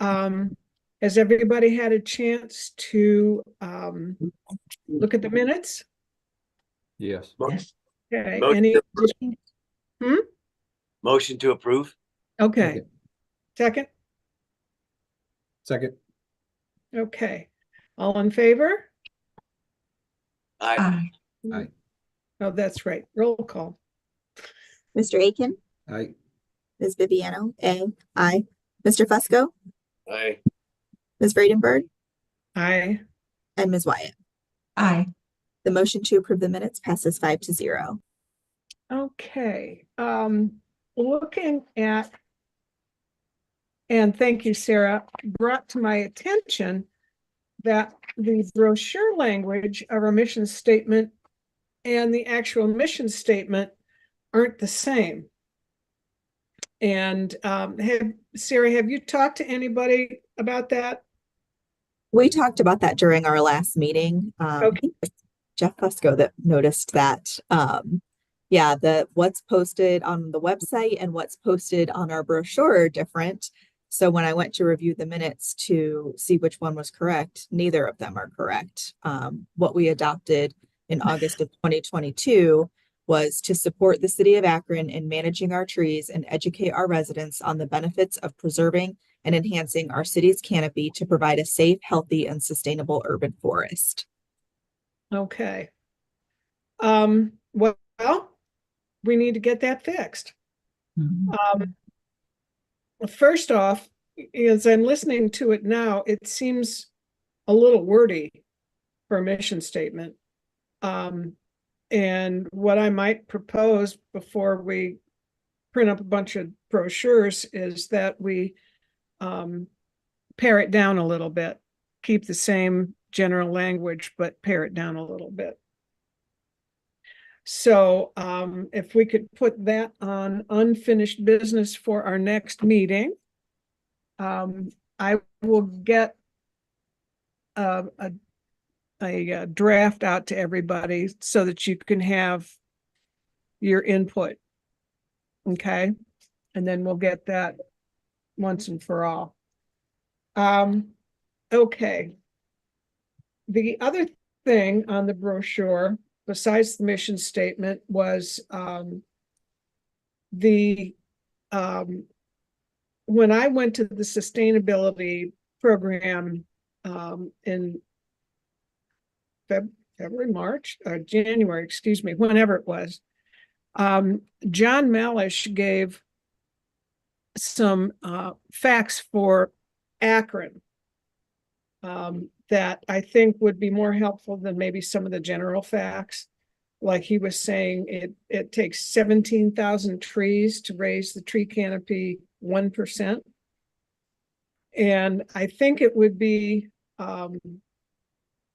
Has everybody had a chance to look at the minutes? Yes. Okay, Motion any to approve. Hmm? Motion to approve. Okay, second? Second. Okay, all in favor? Aye. Aye. Oh, that's right, roll call. Mr. Aiken, Aye. Ms. Viviano, aye. Mr. Fusco, Aye. Ms. Vredenberg, Aye. and Ms. Wyatt. Aye. The motion to approve the minutes passes 5-0. Okay, looking at, and thank you, Sarah, brought to my attention that the brochure language of our mission statement and the actual mission statement aren't the same. And Sarah, have you talked to anybody about that? We talked about that during our last meeting. I Okay. think it was Jeff Fusco that noticed that. Yeah, what's posted on the website and what's posted on our brochure are different. So when I went to review the minutes to see which one was correct, neither of them are correct. What we adopted in August of 2022 was to support the city of Akron in managing our trees and educate our residents on the benefits of preserving and enhancing our city's canopy to provide a safe, healthy, and sustainable urban forest. Okay. Well, we need to get that fixed. First off, as I'm listening to it now, it seems a little wordy for a mission statement. And what I might propose before we print up a bunch of brochures is that we pare it down a little bit, keep the same general language, but pare it down a little bit. So if we could put that on unfinished business for our next meeting, I will get a draft out to everybody so that you can have your input. Okay. And then we'll get that once and for all. Okay. The other thing on the brochure, besides the mission statement, was when I went to the sustainability program in February, March, or January, excuse me, whenever it was, John Malish gave some facts for Akron that I think would be more helpful than maybe some of the general facts. Like he was saying, it takes 17,000 trees to raise the tree canopy 1%. And I think it would be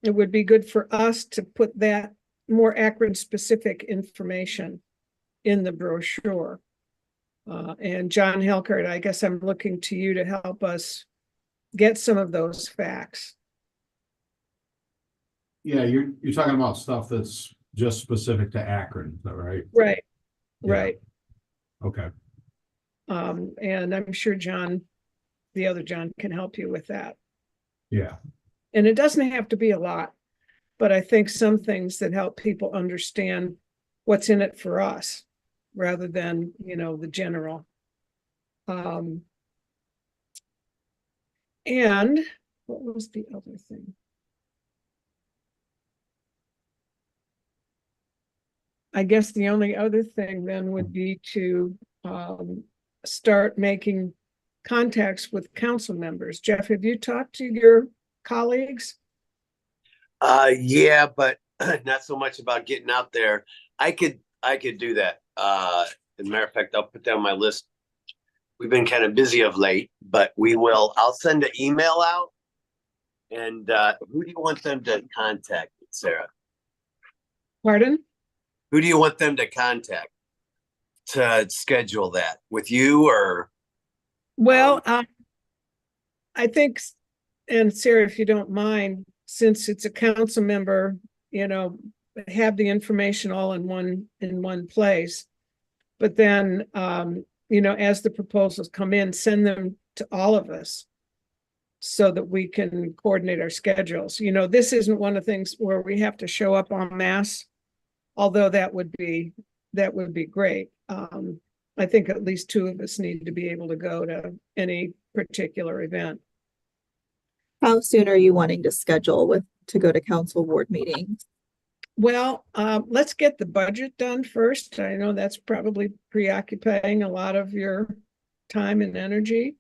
good for us to put that more Akron specific information in the brochure. And John Helkert, I guess I'm looking to you to help us get some of those facts. Yeah, you're talking about stuff that's just specific to Akron, is that right? Right, Yeah. right. Okay. And I'm sure John, the other John, can help you with that. Yeah. And it doesn't have to be a lot, but I think some things that help people understand what's in it for us rather than, the general. And what was the other thing? I guess the only other thing then would be to start making contacts with council members. Jeff, have you talked to your colleagues? Yeah, but not so much about getting out there. I could do that. As a matter of fact, I'll put that on my list. We've been kind of busy of late, but I'll send an email out. And who do you want them to contact, Sarah? Pardon? Who do you want them to contact to schedule that? With you or? Well, I think, and Sarah, if you don't mind, since it's a council member, have the information all in one place. But then, as the proposals come in, send them to all of us so that we can coordinate our schedules. You know, this isn't one of the things where we have to show up en masse, although that would be great. I think at least two of us need to be able to go to any particular event. How soon are you wanting to schedule to go to council ward meetings? Well, let's get the budget done first. I know that's probably preoccupying a lot of your time and energy.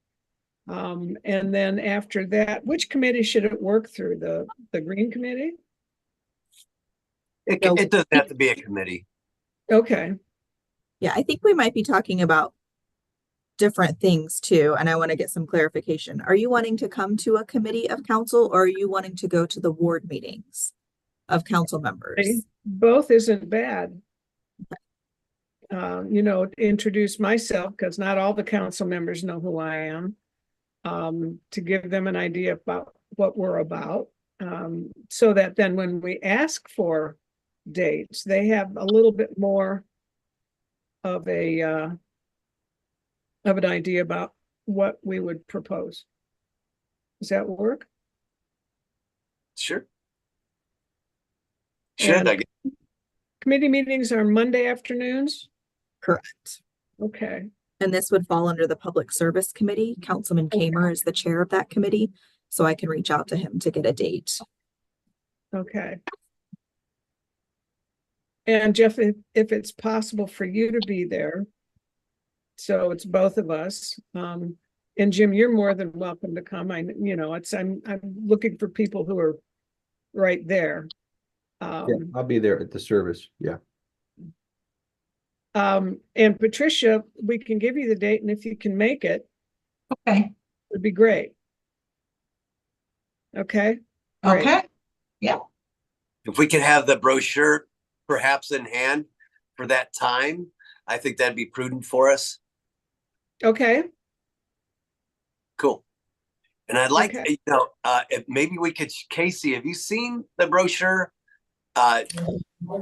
And then after that, which committee should it work through? The Green Committee? It, No. it doesn't have to be a committee. Okay, Yeah, I think we might be talking about different things too, and I want to get some clarification. Are you wanting to come to a committee of council, or are you wanting to go to the ward meetings of council members? both isn't bad. You know, introduce myself, because not all the council members know who I am. To give them an idea about what we're about, so that then when we ask for dates, they have a little bit more of an idea about what we would propose. Does that work? Sure. Should And I get committee meetings are Monday afternoons? Correct. Okay, And this would fall under the Public Service Committee. Councilman Kamer is the chair of that committee, so I can reach out to him to get a date. okay. And Jeff, if it's possible for you to be there, so it's both of us. And Jim, you're more than welcome to come. I'm looking for people who are right there. Yeah, I'll be there at the service. Yeah. And Patricia, we can give you the date, and if you can make it, Okay, would be great. Okay? Great. okay. if we could have the brochure perhaps in hand for that time, I think that'd be prudent for us. Okay, Cool. And I'd like, Okay. if maybe we could, Casey, have you seen the brochure? At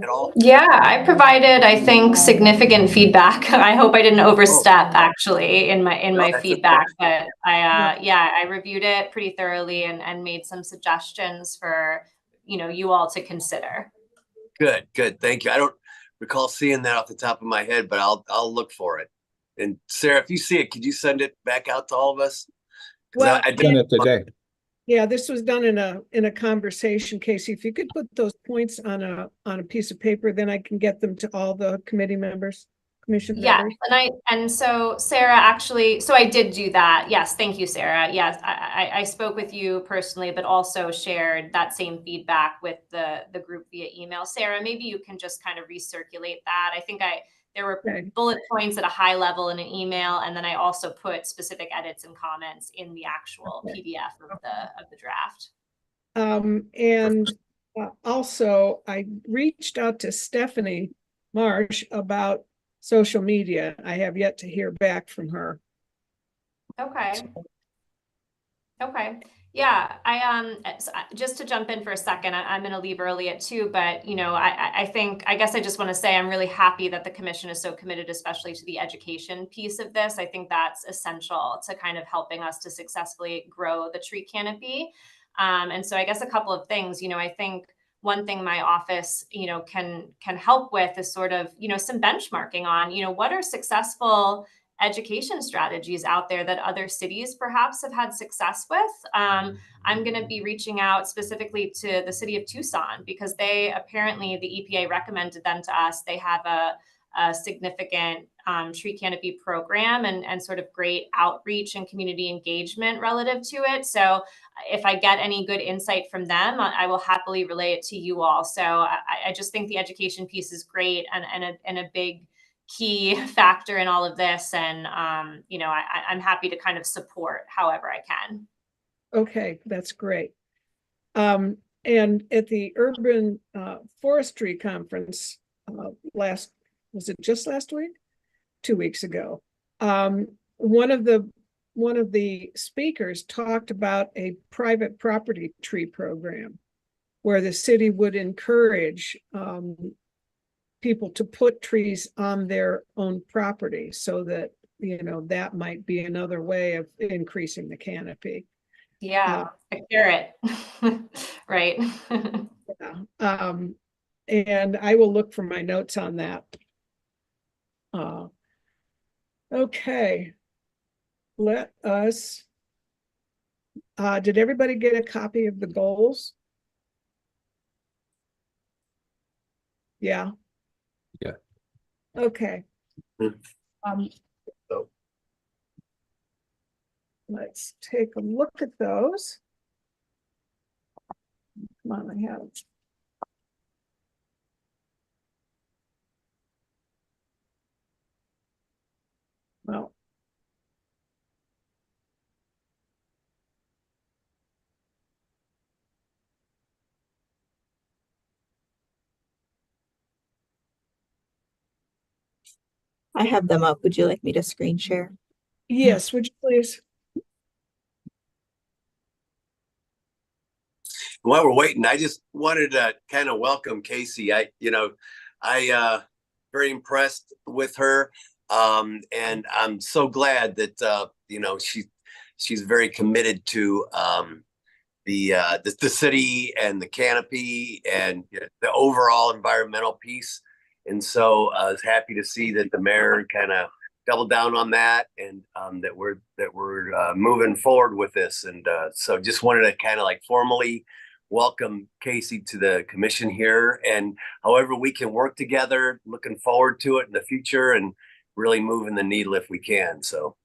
all? Yeah, I provided, I think, significant feedback. I hope I didn't overstep actually in my No, that's feedback, okay. but I reviewed it pretty thoroughly and made some suggestions for, you all to consider. Good. Thank you. I don't recall seeing that off the top of my head, but I'll look for it. And Sarah, if you see it, could you send it back out to all of us? 'Cause well, I Done it today. yeah, this was done in a conversation, Casey. If you could put those points on a piece of paper, then I can get them to all the committee members, commission Yeah, members. and so Sarah, actually, so I did do that. Yes, thank you, Sarah. Yes, I spoke with you personally, but also shared that same feedback with the group via email. Sarah, maybe you can just kind of recirculate that. I think there were Okay. bullet points at a high level in an email, and then I also put specific edits and comments in the actual Okay. PDF of the draft. And also I reached out to Stephanie Marsh about social media. I have yet to hear back from her. Okay. Yeah, just to jump in for a second, I'm going to leave early at 2, but I guess I just want to say I'm really happy that the commission is so committed, especially to the education piece of this. I think that's essential to kind of helping us to successfully grow the tree canopy. And so I guess a couple of things, I think one thing my office, can help with is sort of, some benchmarking on, what are successful education strategies out there that other cities perhaps have had success with. I'm going to be reaching out specifically to the city of Tucson because they apparently, the EPA recommended them to us. They have a significant tree canopy program and sort of great outreach and community engagement relative to it. So if I get any good insight from them, I will happily relay it to you all. So I just think the education piece is great and a big key factor in all of this. And, I'm happy to kind of support however I can. Okay, that's great. And at the Urban Forestry Conference was it just last week? 2 weeks ago. One of the speakers talked about a private property tree program where the city would encourage people to put trees on their own property so that, that might be another way of increasing the canopy. Yeah, a carrot, right? Yeah. And I will look for my notes on that. Okay. Let us, did everybody get a copy of the goals? Yeah. Yeah. Okay. Hmm. So let's take a look at those. Come on, I have. Well, I have them up. Would you like me to screen share? yes, would you please? While we're waiting, I just wanted to kind of welcome Casey. Very impressed with her. And I'm so glad that, she's very committed to, the city and the canopy and the overall environmental piece. And so I was happy to see that the mayor kind of doubled down on that, and that we're moving forward with this. And so just wanted to kind of like formally welcome Casey to the commission here, and however we can work together, looking forward to it in the future and really moving the needle if we can. So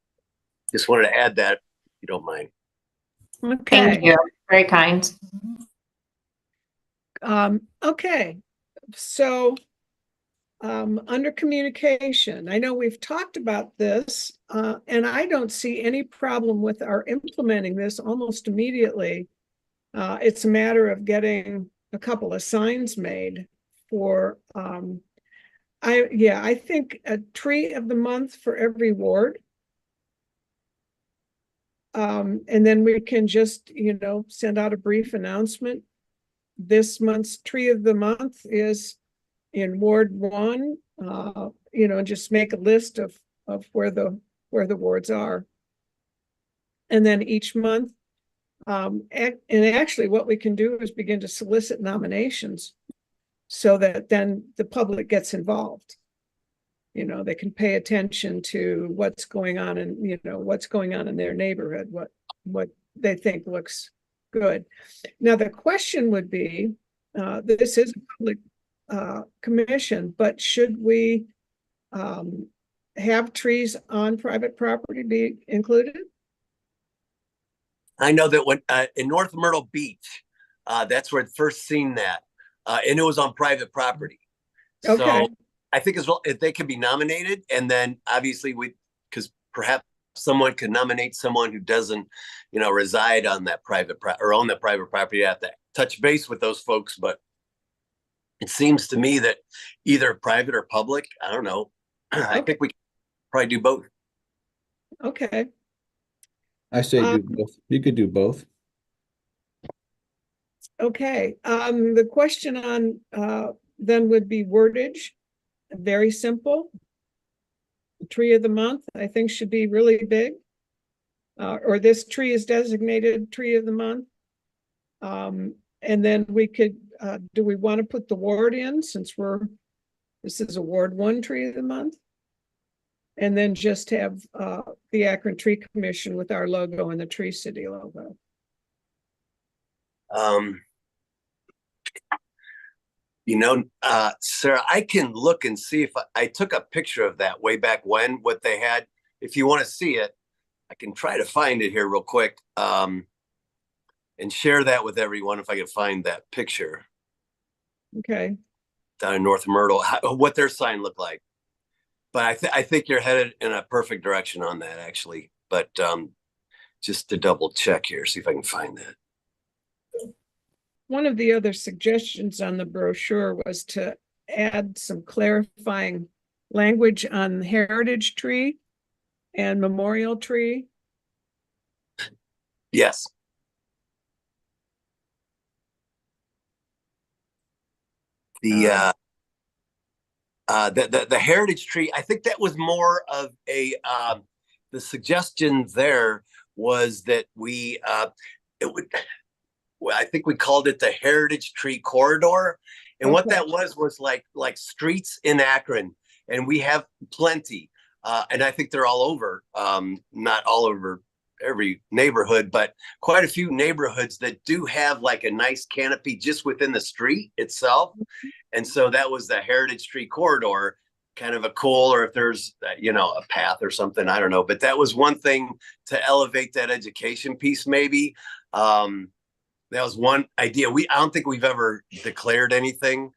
just wanted to add that, if you don't mind. Okay. Thank you. Very kind. Okay. So under communication, I know we've talked about this, and I don't see any problem with our implementing this almost immediately. It's a matter of getting a couple of signs made for, I think a tree of the month for every ward. And then we can just, send out a brief announcement. This month's tree of the month is in Ward 1, and just make a list of where the wards are. And then each month, and actually what we can do is begin to solicit nominations so that then the public gets involved. They can pay attention to what's going on in their neighborhood, what they think looks good. Now, the question would be, this is a public commission, but should we have trees on private property be included? I know that when in North Myrtle Beach, that's where I'd first seen that, and it was on private property. Okay. So I think as well, if they can be nominated, and then obviously because perhaps someone could nominate someone who doesn't, reside on that or own that private property. I have to touch base with those folks, but it seems to me that either private or public, I don't know. I think we can probably do both. Okay. I say do both. You could do both. Okay. The question on then would be wordage. Very simple. The tree of the month, I think, should be really big. Or this tree is designated tree of the month. And then we could, do we want to put the ward in, since this is a Ward 1 tree of the month? And then just have the Akron Tree Commission with our logo and the Tree City logo. Sarah, I can look and see if I took a picture of that way back when, what they had. If you want to see it, I can try to find it here real quick, and share that with everyone if I can find that picture. Okay. Down in North Myrtle, what their sign looked like. But I think you're headed in a perfect direction on that, actually. But just to double check here, see if I can find that. One of the other suggestions on the brochure was to add some clarifying language on heritage tree and memorial tree. Yes. The heritage tree, I think that was more of a the suggestion there was that we it would, well, I think we called it the Heritage Tree Corridor. And what Okay. that was like streets in Akron, and we have plenty. And I think they're all over, not all over every neighborhood, but quite a few neighborhoods that do have like a nice canopy just within the street itself. And so that was the Heritage Tree Corridor, kind of a cool, or if there's, a path or something, I don't know. But that was one thing to elevate that education piece, maybe. That was one idea. I don't think we've ever declared anything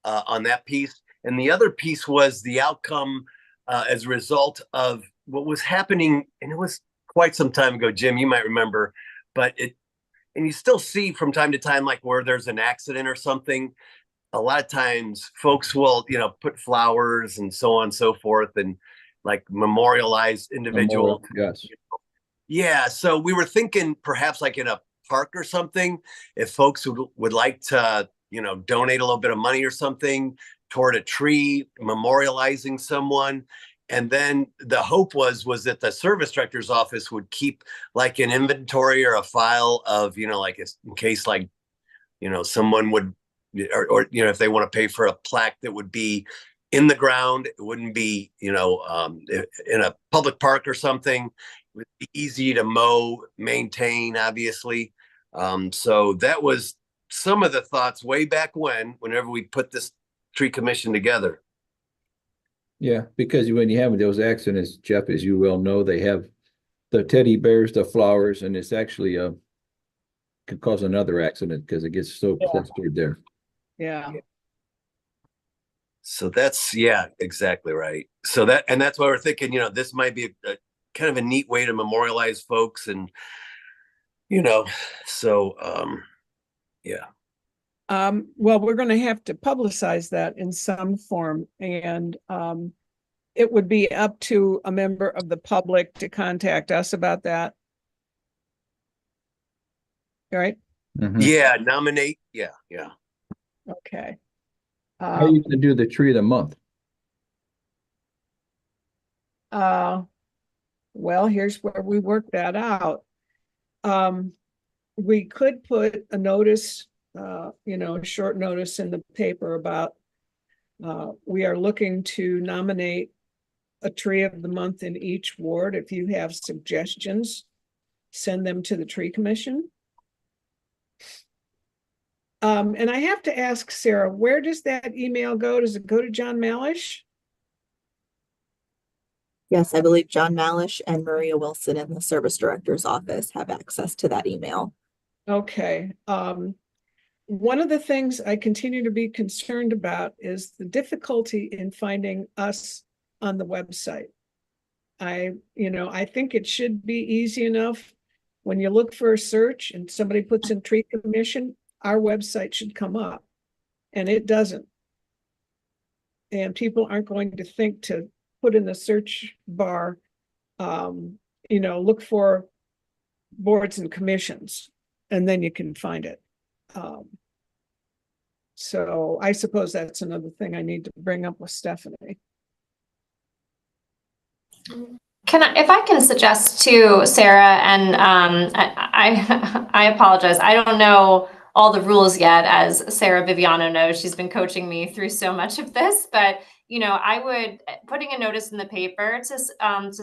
on that piece. And the other piece was the outcome as a result of what was happening. And it was quite some time ago, Jim, you might remember, and you still see from time to time, like where there's an accident or something, a lot of times folks will, put flowers and so on and so forth, and like memorialize individual. Yes. Yeah. So we were thinking perhaps like in a park or something, if folks would like to, donate a little bit of money or something toward a tree, memorializing someone. And then the hope was that the service director's office would keep like an inventory or a file of, like in case like, someone would, or if they want to pay for a plaque that would be in the ground, it wouldn't be, in a public park or something. It would be easy to mow, maintain, obviously. So that was some of the thoughts way back whenever we put this tree commission together. Yeah, because when you have those accidents, Jeff, as you well know, they have the teddy bears, the flowers, and it's actually could cause another accident because it gets so clustered there. Yeah. So that's, exactly right. So that's why we're thinking, this might be a kind of a neat way to memorialize folks, and, so, yeah. Well, we're going to have to publicize that in some form, and it would be up to a member of the public to contact us about that. Right? Mhm. Yeah, nominate. Yeah. Okay. How are you gonna do the tree of the month? Well, here's where we work that out. We could put a notice, a short notice in the paper about we are looking to nominate a tree of the month in each ward. If you have suggestions, send them to the tree commission. And I have to ask Sarah, where does that email go? Does it go to John Malish? Yes, I believe John Malish and Maria Wilson in the service director's office have access to that email. Okay. One of the things I continue to be concerned about is the difficulty in finding us on the website. I think it should be easy enough. When you look for a search and somebody puts in tree commission, our website should come up, and it doesn't. And people aren't going to think to put in the search bar, look for boards and commissions, and then you can find it. So I suppose that's another thing I need to bring up with Stephanie. If I can suggest to Sarah, and I apologize, I don't know all the rules yet, as Sarah Viviano knows. She's been coaching me through so much of this, but I would, putting a notice in the paper to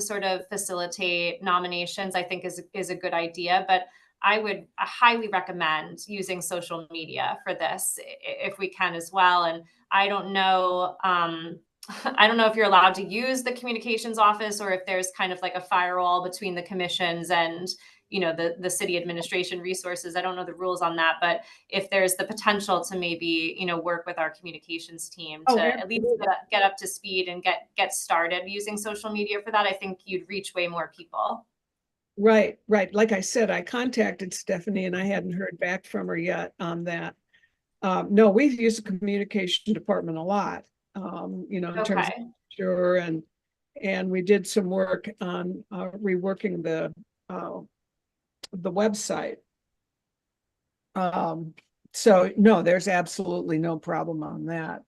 sort of facilitate nominations, I think is a good idea. But I would highly recommend using social media for this if we can as well. And I don't know. I don't know if you're allowed to use the communications office, or if there's kind of like a firewall between the commissions and, the city administration resources. I don't know the rules on that, but if there's the potential to maybe, work with our communications team to at least get up to speed and get started using social media for that, I think you'd reach way more people. Right. Like I said, I contacted Stephanie and I hadn't heard back from her yet on that. No, we've used the communication department a lot. In terms of sure, and we did some work on reworking the website. So no, there's absolutely no problem on that.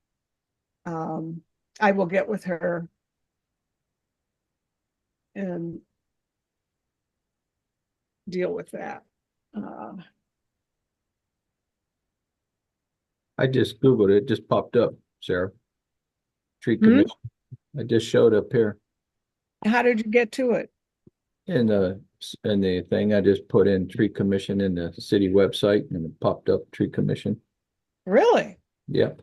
I will get with her and deal with that. I just Googled it, just popped up, Sarah. Tree Hmm? commission. I just showed up here How did you get to it? in the thing. I just put in tree commission in the city website and it popped up tree commission. Really? Yep.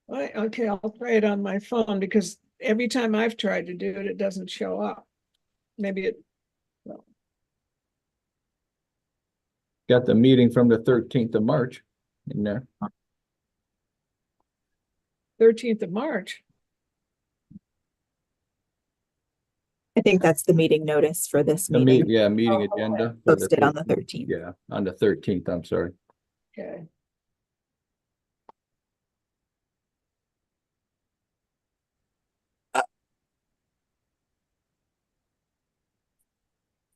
Okay, I'll try it on my phone because every time I've tried to do it, it doesn't show up. Maybe it, well, Got the meeting from the 13th of March in there. 13th of March. I think that's the meeting notice for this The meeting, meeting Oh, agenda. for the posted on the 13th. Yeah, on the 13th, I'm sorry. Okay.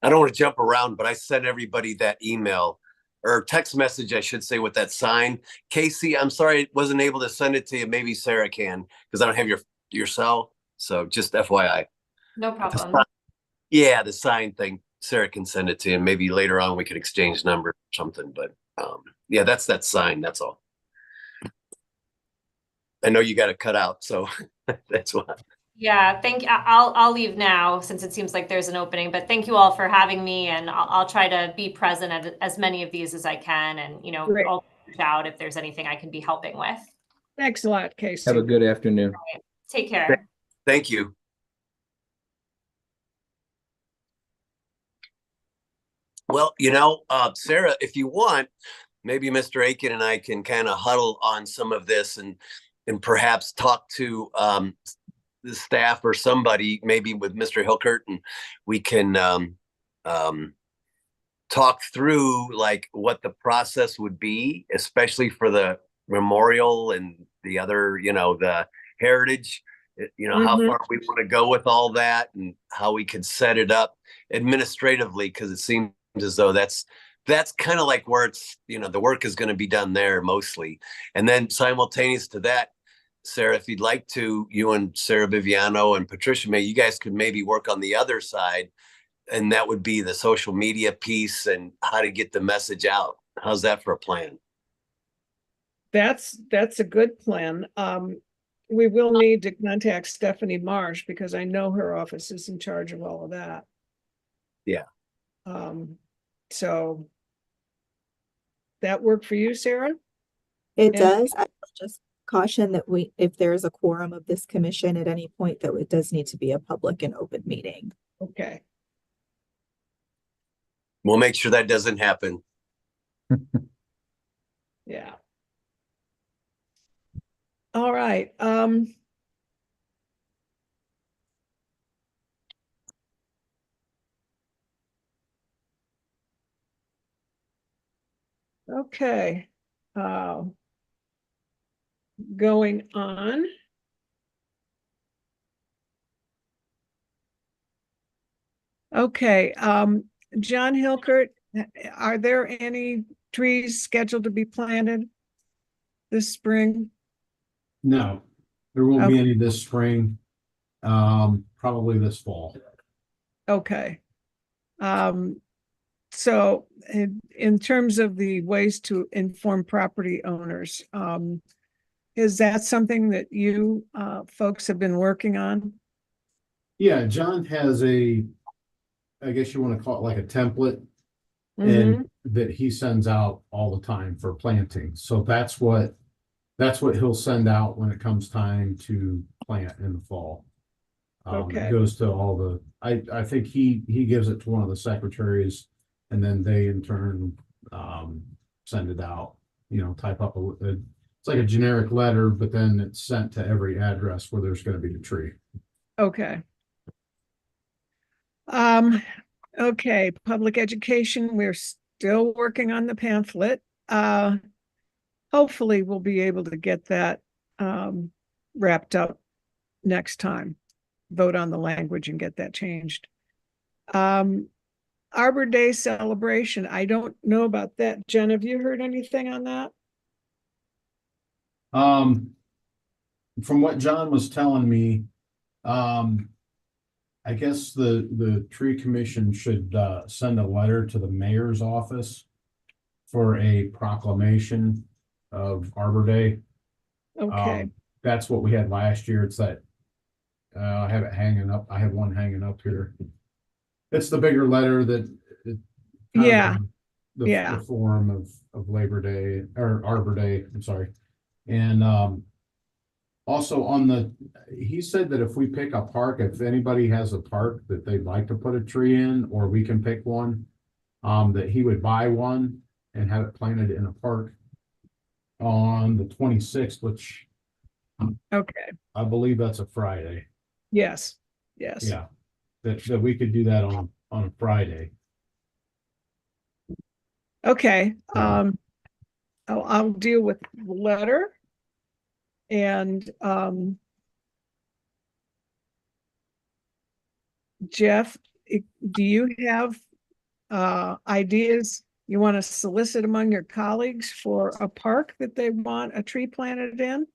I don't want to jump around, but I sent everybody that email or text message, I should say, with that sign. Casey, I'm sorry I wasn't able to send it to you. Maybe Sarah can, because I don't have your cell. So just FYI. No problem. Yeah, the sign thing. Sarah can send it to you. Maybe later on we could exchange numbers or something. But yeah, that's that sign. That's all. I know you got to cut out, so that's why. Yeah, I'll leave now since it seems like there's an opening, but thank you all for having me, and I'll try to be present at as many of these as I can, and Great. I'll reach out if there's anything I can be helping with. Thanks a lot, Casey. Have a good afternoon. Take care. Thank you. Well, Sarah, if you want, maybe Mr. Aiken and I can kind of huddle on some of this and perhaps talk to the staff or somebody, maybe with Mr. Hilkert, and we can talk through like what the process would be, especially for the memorial and the other, the heritage, how Mhm. far we want to go with all that and how we can set it up administratively, because it seems as though that's kind of like where it's, the work is going to be done there mostly. And then simultaneous to that, Sarah, if you'd like to, you and Sarah Viviano and Patricia May, you guys could maybe work on the other side, and that would be the social media piece and how to get the message out. How's that for a plan? That's a good plan. We will need to contact Stephanie Marsh because I know her office is in charge of all of that. Yeah. So that work for you, Sarah? It And- does. I will just caution that if there is a quorum of this commission at any point, that it does need to be a public and open meeting. Okay. We'll make sure that doesn't happen. Yeah. All right. Okay. Going on. Okay, John Hilkert, are there any trees scheduled to be planted this spring? No, there won't be Okay. any this spring, probably this fall. Okay. So in terms of the ways to inform property owners, is that something that you folks have been working on? Yeah, John has I guess you want to call it like a template, Mhm. and that he sends out all the time for planting. So that's what he'll send out when it comes time to plant in the fall. Okay. It goes to all the, I think he gives it to one of the secretaries, and then they in turn send it out, type up it's like a generic letter, but then it's sent to every address where there's going to be a tree. Okay. Okay, public education, we're still working on the pamphlet. Hopefully we'll be able to get that wrapped up next time. Vote on the language and get that changed. Arbor Day celebration, I don't know about that. Jen, have you heard anything on that? From what John was telling me, I guess the tree commission should send a letter to the mayor's office for a proclamation of Arbor Day. Okay, That's what we had last year. It's that, I have it hanging up. I have one hanging up here. It's the bigger letter that. kind of Yeah, The yeah. form of Labor Day or Arbor Day, I'm sorry. And, also he said that if we pick a park, if anybody has a park that they'd like to put a tree in, or we can pick one, that he would buy one and have it planted in a park on the 26th, which Okay, I believe that's a Friday. yes, yes. Yeah, that we could do that on a Friday. Okay, I'll deal with the letter. And, Jeff, do you have, ideas you want to solicit among your colleagues for a park that they want a tree planted in?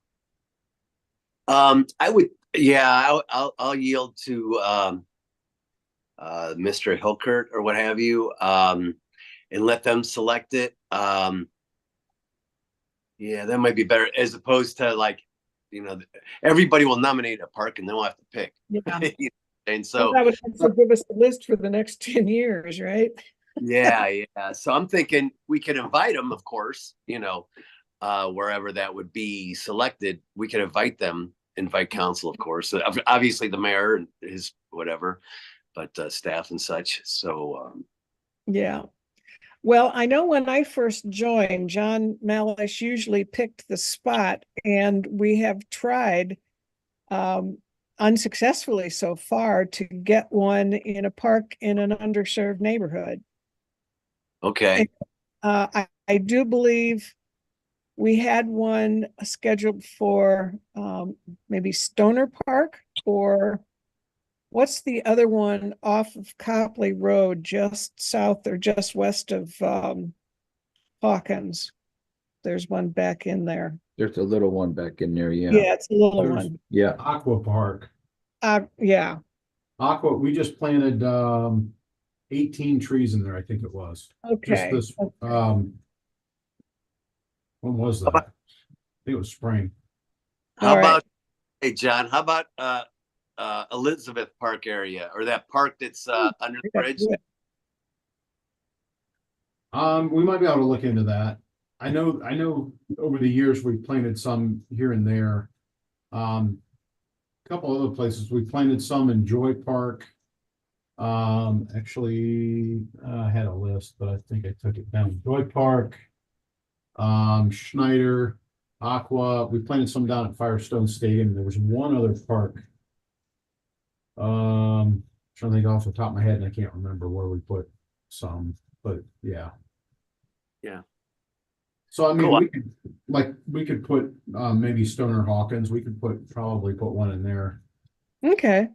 I would, yeah, I'll yield to Mr. Hilkert or what have you, and let them select it. Yeah, that might be better as opposed to like, everybody will nominate a park and then we'll have to pick. Yeah. And so, That would also give us a list for the next 10 years, right? yeah. So I'm thinking we could invite them, of course, wherever that would be selected, we could invite them, invite council, of course, obviously the mayor and his whatever, but staff and such. So, Yeah. Well, I know when I first joined, John Malish usually picked the spot, and we have tried unsuccessfully so far to get one in a park in an underserved neighborhood. okay. I do believe we had one scheduled for maybe Stoner Park, or what's the other one off of Copley Road, just south or just west of Hawkins? There's one back in there. There's a little one back in there, yeah. Yeah, it's a little There's- one. Yeah, Aqua Park. Yeah, We just planted 18 trees in there, I think it was. Just okay. this, when was that? I think it was spring. How All right. about, hey, John, how about Elizabeth Park area or that park that's under the bridge? We might be able to look into that. I know over the years we've planted some here and there. A couple other places, we planted some in Joy Park. Actually, I had a list, but I think I took it down. Joy Park, Schneider, Aqua. We planted some down at Firestone Stadium. There was one other park. Trying to think off the top of my head, and I can't remember where we put some, but yeah. Yeah. So I mean, Cool. we could put maybe Stoner Hawkins. We could probably put one in there. Okay,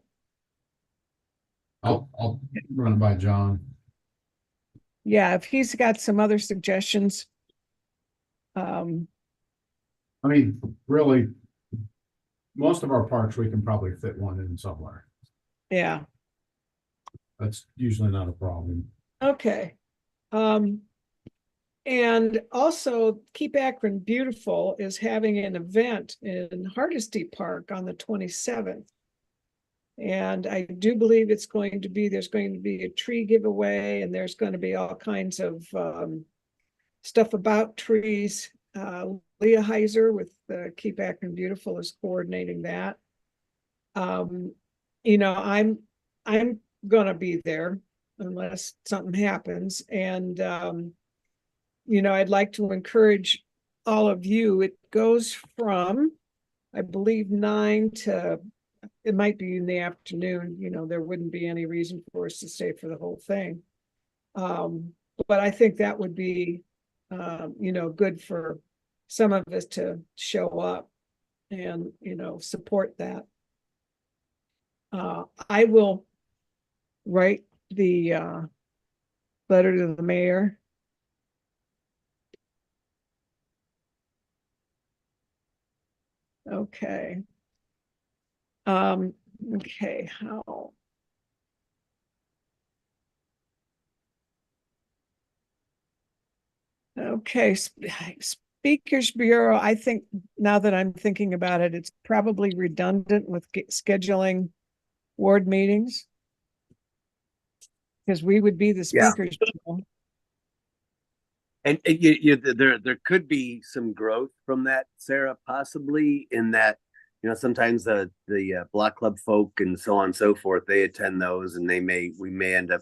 I'll run it by John. yeah, if he's got some other suggestions. I mean, really, most of our parks, we can probably fit one in somewhere. Yeah, That's usually not a problem. okay. And also Keep Akron Beautiful is having an event in Hardesty Park on the 27th. And I do believe there's going to be a tree giveaway, and there's going to be all kinds of stuff about trees. Leah Heiser with Keep Akron Beautiful is coordinating that. I'm gonna be there unless something happens. And I'd like to encourage all of you. It goes from, I believe, 9 to, it might be in the afternoon. There wouldn't be any reason for us to stay for the whole thing. But I think that would be, good for some of us to show up and, support that. I will write the letter to the mayor. Okay. Okay, how? Okay, Speakers Bureau, I think now that I'm thinking about it, it's probably redundant with scheduling ward meetings. Because we would be the Yeah. speakers. Bureau. And there could be some growth from that, Sarah, possibly in that, sometimes the block club folk and so on and so forth, they attend those, and we may end up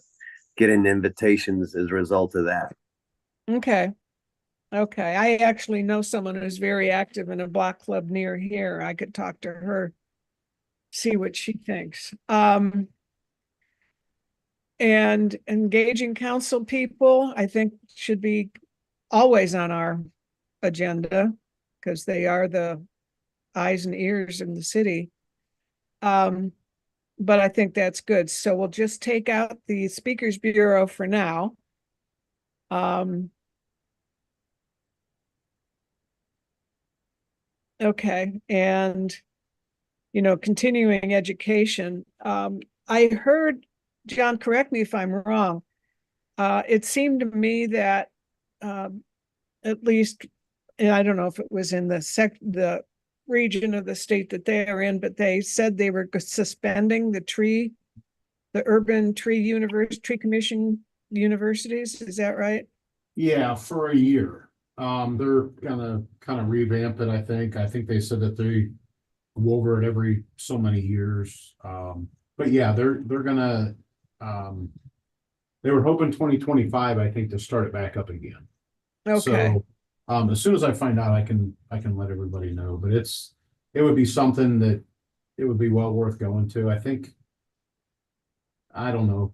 getting invitations as a result of that. Okay. Okay, I actually know someone who's very active in a block club near here. I could talk to her, see what she thinks. And engaging council people, I think should be always on our agenda because they are the eyes and ears in the city. But I think that's good. So we'll just take out the Speakers Bureau for now. Okay, and continuing education. I heard, John, correct me if I'm wrong. It seemed to me that at least, and I don't know if it was in the region of the state that they are in, but they said they were suspending the urban tree commission universities. Is that right? Yeah, for a year. They're gonna kind of revamp it, I think. I think they said that they go over it every so many years. But yeah, they're gonna, they were hoping 2025, I think, to start it back up again. Okay. So, as soon as I find out, I can let everybody know, but it would be something that it would be well worth going to. I think, I don't know,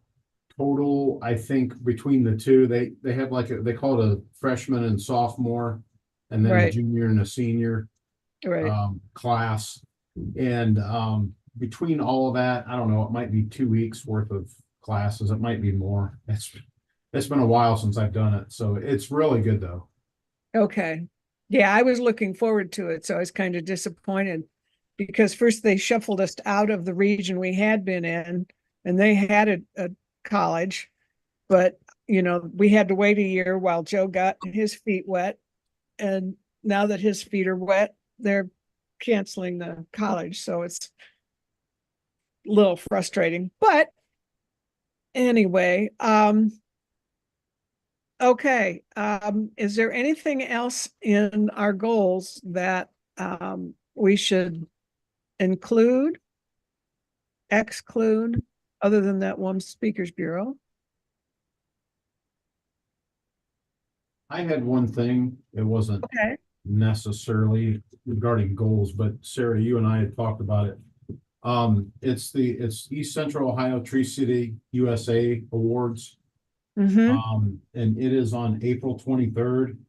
total, I think between the two, they have they call it a freshman and sophomore, and then a Right. junior and a senior Right. class. And between all of that, I don't know, it might be 2 weeks worth of classes. It might be more. It's been a while since I've done it. So it's really good though. Okay. Yeah, I was looking forward to it, so I was kind of disappointed because first they shuffled us out of the region we had been in, and they had a college, but we had to wait a year while Joe got his feet wet, and now that his feet are wet, they're canceling the college, so it's a little frustrating. But anyway, okay. Is there anything else in our goals that we should include, exclude, other than that one Speakers Bureau? I had one thing. It wasn't Okay. necessarily regarding goals, but Sarah, you and I had talked about it. It's East Central Ohio Tree City USA Awards. Mm-hmm. And it is on April 23rd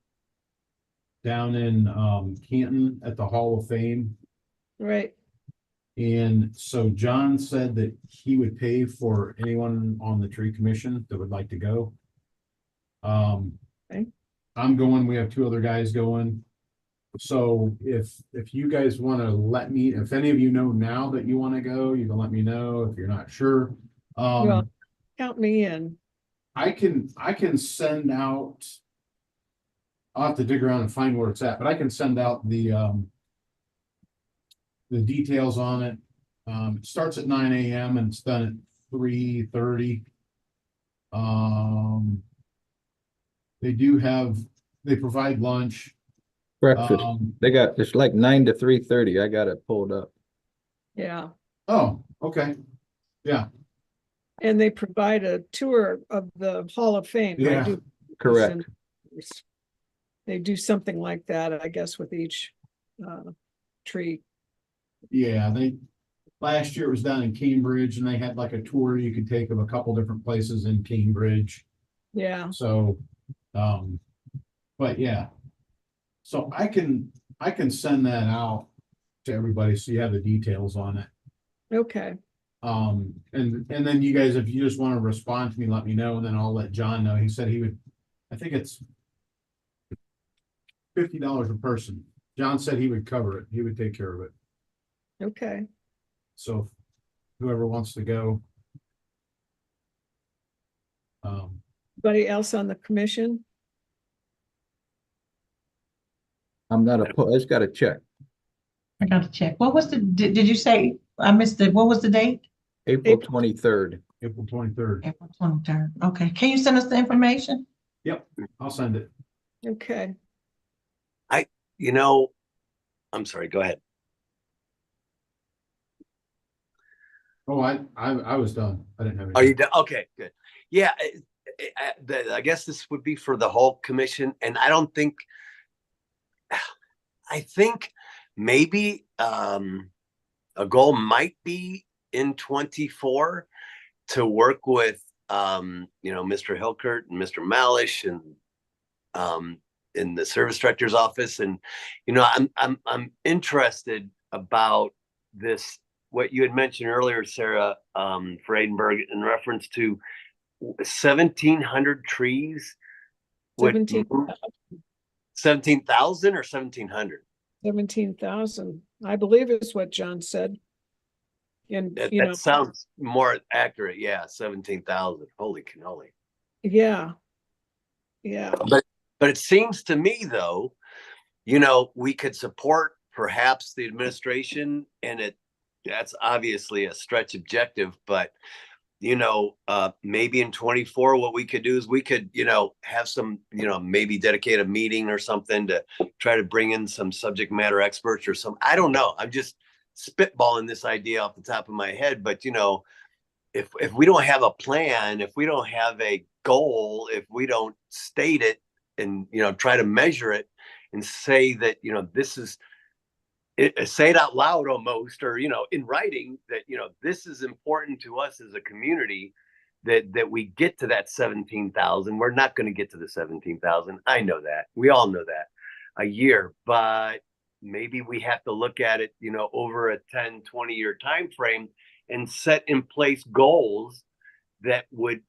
down in Canton at the Hall of Fame. Right. And so John said that he would pay for anyone on the tree commission that would like to go. Okay. I'm going, we have 2 other guys going. So if you guys want to let me, if any of you know now that you want to go, you can let me know. If you're not sure, Well, count me in. I can send out. I'll have to dig around and find where it's at, but I can send out the details on it. It starts at 9 a.m. and it's done at 3:30. They provide lunch. Breakfast. It's like 9 to 3:30. I got it pulled up. Yeah. Oh, okay. Yeah. And they provide a tour of the Hall of Fame. Yeah. Correct. They do something like that, I guess, with each tree. Yeah, last year it was down in Cambridge and they had like a tour you could take of a couple different places in Cambridge. Yeah. So, but yeah. So I can send that out to everybody so you have the details on it. Okay. And then you guys, if you just want to respond to me, let me know, and then I'll let John know. He said he would, I think it's $50 a person. John said he would cover it. He would take care of it. Okay. So whoever wants to go. Anybody else on the commission? I'm not opposed. I just got to check. I got to check. What was did you say, I missed it, what was the date? April 23rd. April 23rd. April 23rd. Okay, can you send us the information? Yep, I'll send it. Okay. You know, I'm sorry, go ahead. Oh, I was done. I didn't have any. Are you done? Okay, good. Yeah, I guess this would be for the whole commission, and I don't think, I think maybe a goal might be in 24 to work with Mr. Hilkert and Mr. Malish and in the service director's office, and I'm interested about this, what you had mentioned earlier, Sarah, for Edinburgh, in reference to 1,700 trees. 17,000 or 1,700? 17,000, I believe is what John said. And, That sounds more accurate. Yeah, 17,000. Holy cannoli. yeah. Yeah. But it seems to me, though, we could support perhaps the administration, and that's obviously a stretch objective, but maybe in 24, what we could do is we could, have some, maybe dedicate a meeting or something to try to bring in some subject matter experts or some, I don't know. I'm just spitballing this idea off the top of my head, but if we don't have a plan, if we don't have a goal, if we don't state it and, try to measure it and say that, this is, say it out loud almost, or, in writing that, this is important to us as a community, that we get to that 17,000. We're not going to get to the 17,000. I know that. We all know that a year, but maybe we have to look at it, over a 10, 20-year time frame and set in place goals that would,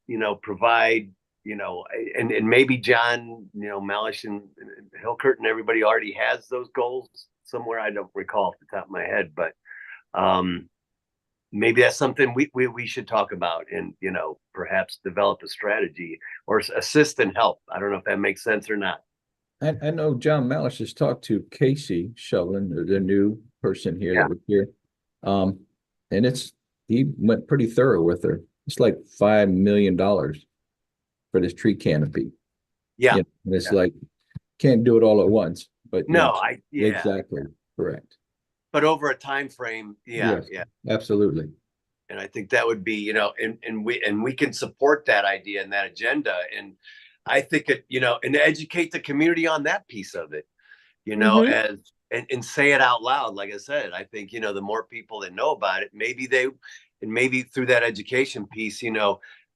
provide, and maybe John, Malish and Hilkert and everybody already has those goals somewhere. I don't recall off the top of my head, but maybe that's something we should talk about and, perhaps develop a strategy or assist and help. I don't know if that makes sense or not. I know John Malish has talked to Casey Shovlin, the new person here that was here. And he went pretty thorough with her. It's like $5 million for this tree canopy. Yeah. And it's like, can't do it all at once, but No, exactly correct. But over a time frame, yeah. Absolutely. And I think that would be, and we can support that idea and that agenda. And I think and educate the community on that piece of it, and say it out loud. Like I said, I think, the more people that know about it, maybe through that education piece,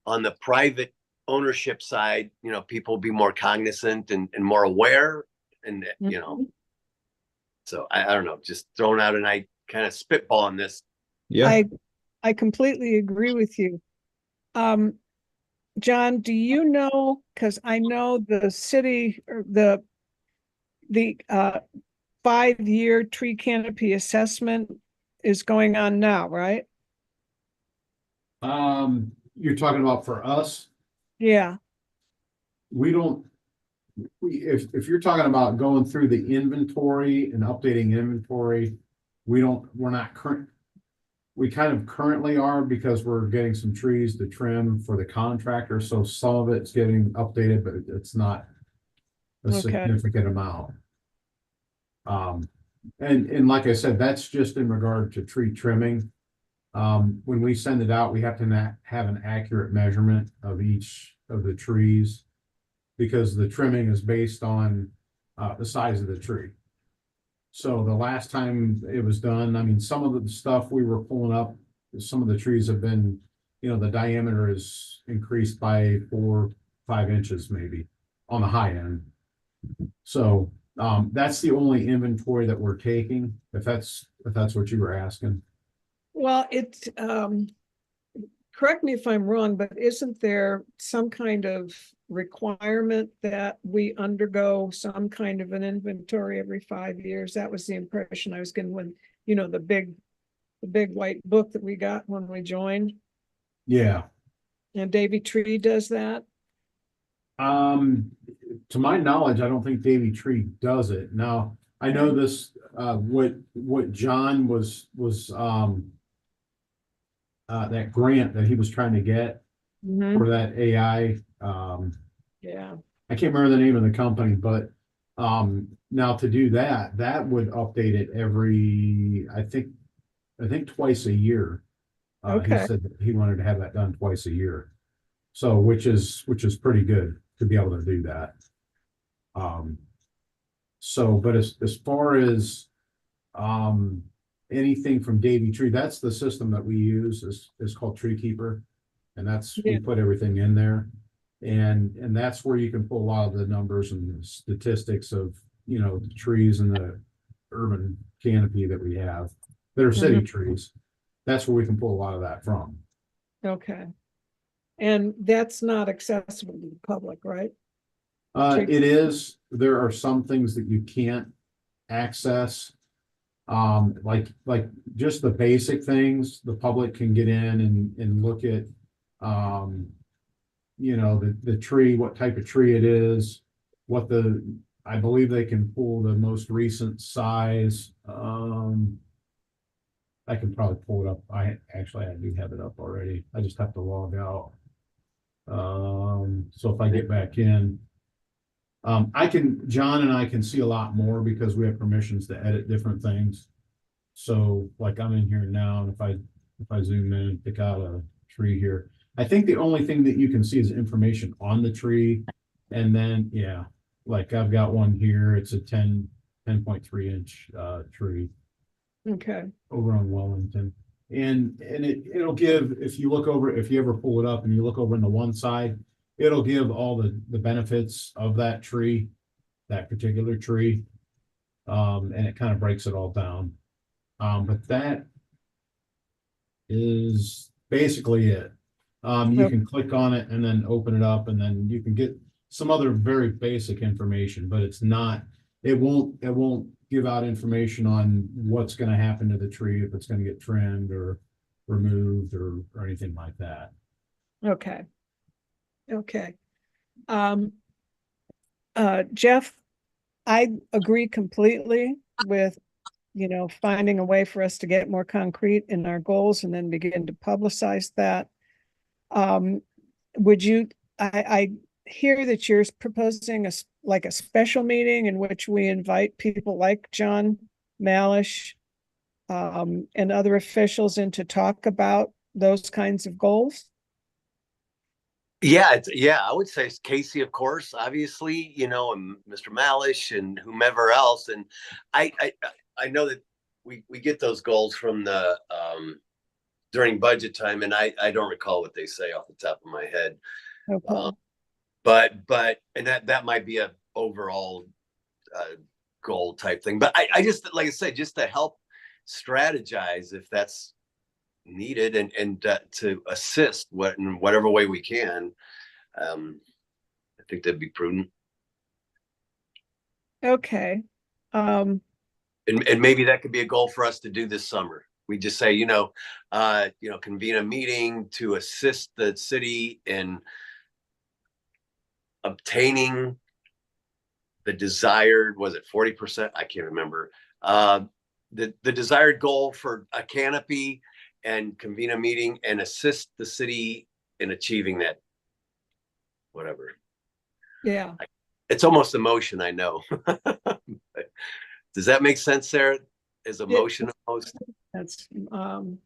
on the private ownership side, people be more cognizant and more aware and, so I don't know, just throwing out and I kind of spitball on this. Yeah. I completely agree with you. John, do you know, because I know the city, or the 5-year tree canopy assessment is going on now, right? You're talking about for us? Yeah. If you're talking about going through the inventory and updating inventory, we're not current. We kind of currently are, because we're getting some trees to trim for the contractor. So some of it's getting updated, but it's not a significant amount. And like I said, that's just in regard to tree trimming. When we send it out, we have to have an accurate measurement of each of the trees, because the trimming is based on the size of the tree. So the last time it was done, I mean, some of the stuff we were pulling up, some of the trees have been, the diameter is increased by 4 or 5 inches, maybe on the high end. So that's the only inventory that we're taking, if that's what you were asking. Well, correct me if I'm wrong, but isn't there some kind of requirement that we undergo some kind of an inventory every 5 years? That was the impression I was getting when, the big white book that we got when we joined. Yeah. And Davy Tree does that? To my knowledge, I don't think Davy Tree does it. Now, I know this, what John was, that grant that he was trying to get Mhm. for that AI, Yeah, I can't remember the name of the company, but, now to do that, that would update it every, I think twice a year. He Okay. said that he wanted to have that done twice a year. So, which is pretty good to be able to do that. So, but as far as, anything from Davy Tree, that's the system that we use is called Tree Keeper. And that's, we Yeah. put everything in there. And that's where you can pull a lot of the numbers and statistics of, the trees and the urban canopy that we have, that are city trees. That's where we can pull a lot of that from. Okay. And that's not accessible to the public, right? It is, there are some things that you can't access. Like just the basic things, the public can get in and look at, the tree, what type of tree it is, I believe they can pull the most recent size. I can probably pull it up. I do have it up already. I just have to log out. So if I get back in, John and I can see a lot more because we have permissions to edit different things. So like I'm in here now, and if I zoom in and pick out a tree here, I think the only thing that you can see is information on the tree. And then, yeah, like I've got one here, it's a 10.3 inch tree Okay. over on Wellington. And it'll give, if you ever pull it up and you look over on the one side, it'll give all the benefits of that tree, that particular tree. And it kind of breaks it all down. But that is basically it. You can click on it and then open it up, and then you can get some other very basic information, but it won't give out information on what's going to happen to the tree, if it's going to get trimmed or removed or anything like that. Okay. Okay. Jeff, I agree completely with, finding a way for us to get more concrete in our goals and then begin to publicize that. I hear that you're proposing a special meeting in which we invite people like John Malish, and other officials in to talk about those kinds of goals. Yeah, I would say it's Casey, of course, obviously, and Mr. Malish and whomever else. And I know that we get those goals from the during budget time, and I don't recall what they say off the top of my head. Okay. But and that might be a overall goal type thing. But I just, like I said, just to help strategize if that's needed and to assist in whatever way we can. I think that'd be prudent. Okay. And maybe that could be a goal for us to do this summer. We just say, convene a meeting to assist the city in obtaining the desired, was it 40%? I can't remember. The desired goal for a canopy, and convene a meeting and assist the city in achieving that, whatever. Yeah. It's almost a motion, I know. Does that make sense, Sarah? Is a motion almost? That's, Would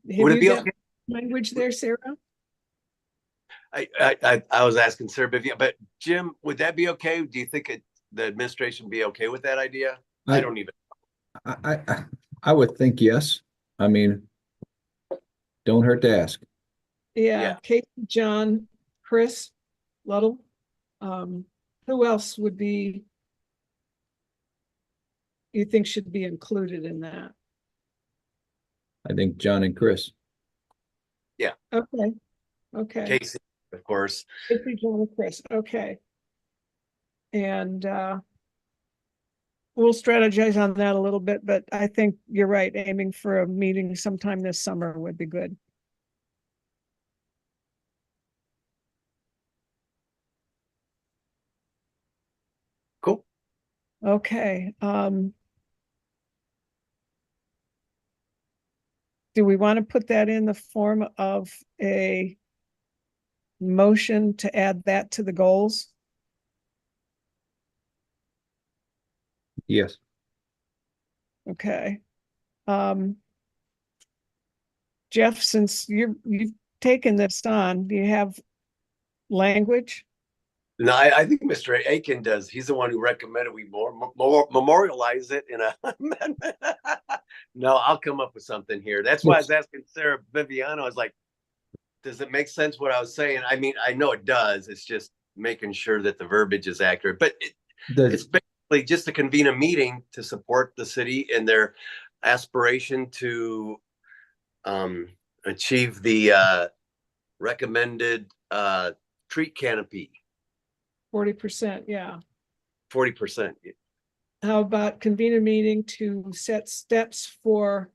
have it be you got okay? language there, Sarah? I was asking Sarah, but Jim, would that be okay? Do you think the administration be okay with that idea? I don't even. I would think yes. I mean, don't hurt to ask. Yeah. Kate, John, Chris, Luddle. Who else would be, you think should be included in that? I think John and Chris. Yeah. Okay. Casey, of course. Casey, John, and Chris. Okay. And we'll strategize on that a little bit, but I think you're right. Aiming for a meeting sometime this summer would be good. Cool. Okay, do we want to put that in the form of a motion to add that to the goals? Yes. Okay. Jeff, since you've taken this on, do you have language? No, I think Mr. Aiken does. He's the one who recommended we more memorialize it in a amendment. No, I'll come up with something here. That's why I was asking Sarah Viviano. I was like, does it make sense what I was saying? I mean, I know it does. It's just making sure that the verbiage is accurate. But it's basically just to convene a meeting to support the city in their aspiration to achieve the recommended tree canopy. 40%, yeah. 40%. How about convene a meeting to set steps for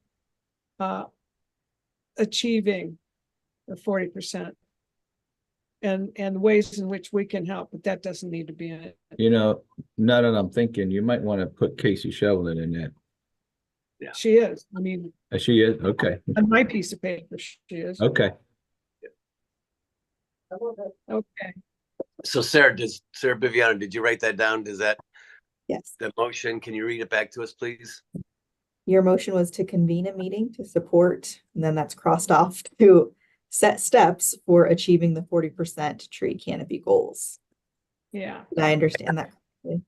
achieving the 40%? And ways in which we can help, but that doesn't need to be in it. You know, now that I'm thinking, you might want to put Casey Shovelin in that. Yeah. She is. I mean, She is? Okay. on my piece of paper, she is. Okay. Okay. So Sarah Biviano, did you write that down? Does that Yes. the motion? Can you read it back to us, please? Your motion was to convene a meeting to support, and then that's crossed off to set steps for achieving the 40% tree canopy goals. Yeah. Did I understand that? And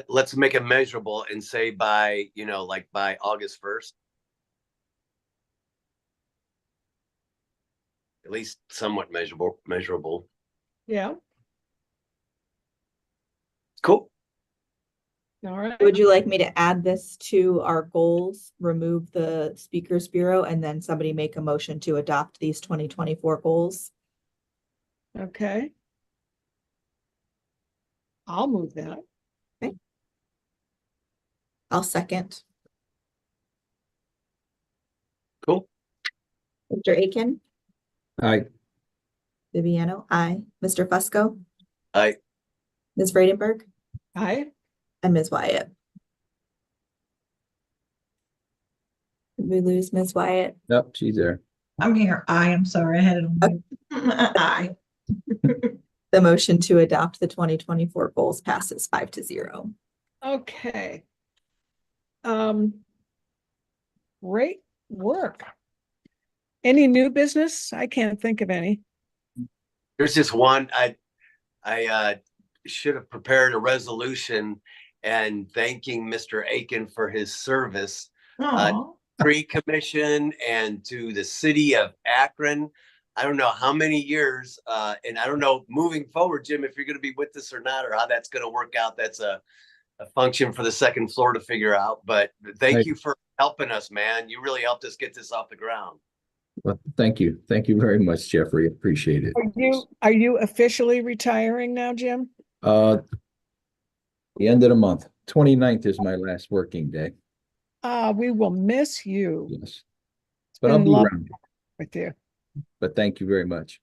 let's make it measurable and say by, like by August 1st. At least somewhat measurable. Yeah. Cool. All right. Would you like me to add this to our goals, remove the speakers bureau, and then somebody make a motion to adopt these 2024 goals? Okay. I'll move that. I'll second. Cool. Mr. Aiken, Aye. Viviano, aye. Mr. Fusco, Aye. Ms. Vredenberg, Aye. and Ms. Wyatt. Did we lose Ms. Wyatt? Nope, she's there. I'm here. I am sorry. I had it on mute. Aye. The motion to adopt the 2024 goals passes 5-0. Okay. Great work. Any new business? I can't think of any. There's just one. I should have prepared a resolution and thanking Mr. Aiken for his service. Aw. Tree Commission and to the city of Akron. I don't know how many years, and I don't know moving forward, Jim, if you're going to be with us or not, or how that's going to work out. That's a function for the second floor to figure out. But thank you for helping us, man. You really helped us get this off the ground. Well, thank you. Thank you very much, Jeffrey. Appreciate it. Are you officially retiring now, Jim? The end of the month. 29th is my last working day. We will miss you. Yes. But I'll been be lovely around. with you. But thank you very much.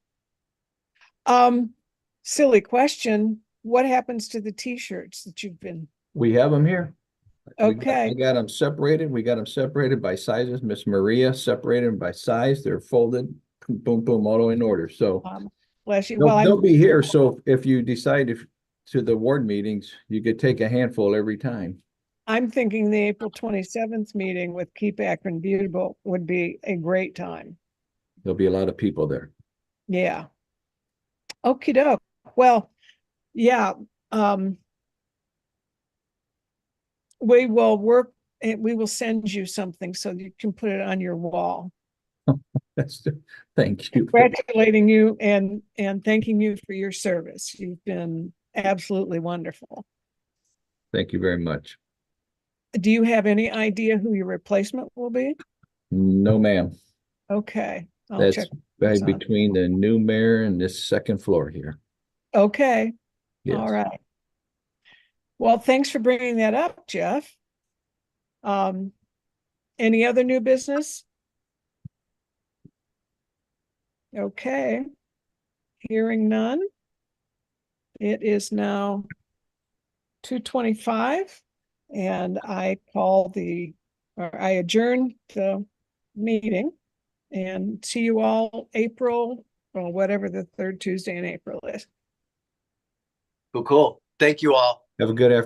Silly question. What happens to the t-shirts that you've been? We have them here. Okay. We got them separated. We got them separated by sizes. Miss Maria separated them by size. They're folded. Boom, boom, all in order. So Bless you. they'll be here. So if you decide to the ward meetings, you could take a handful every time. I'm thinking the April 27th meeting with Keep Akron Beautiful would be a great time. There'll be a lot of people there. Yeah. Okie doke. Well, yeah. We will work and we will send you something so you can put it on your wall. Thank you. Congratulating you and thanking you for your service. You've been absolutely wonderful. Thank you very much. Do you have any idea who your replacement will be? No, ma'am. Okay. I'll That's check. right between the new mayor and this second floor here. Okay. Yes. All right. Well, thanks for bringing that up, Jeff. Any other new business? Okay. Hearing none. It is now 2:25. And I adjourn the meeting and see you all April, or whatever the third Tuesday in April is. Cool. Thank you all. Have a good afternoon.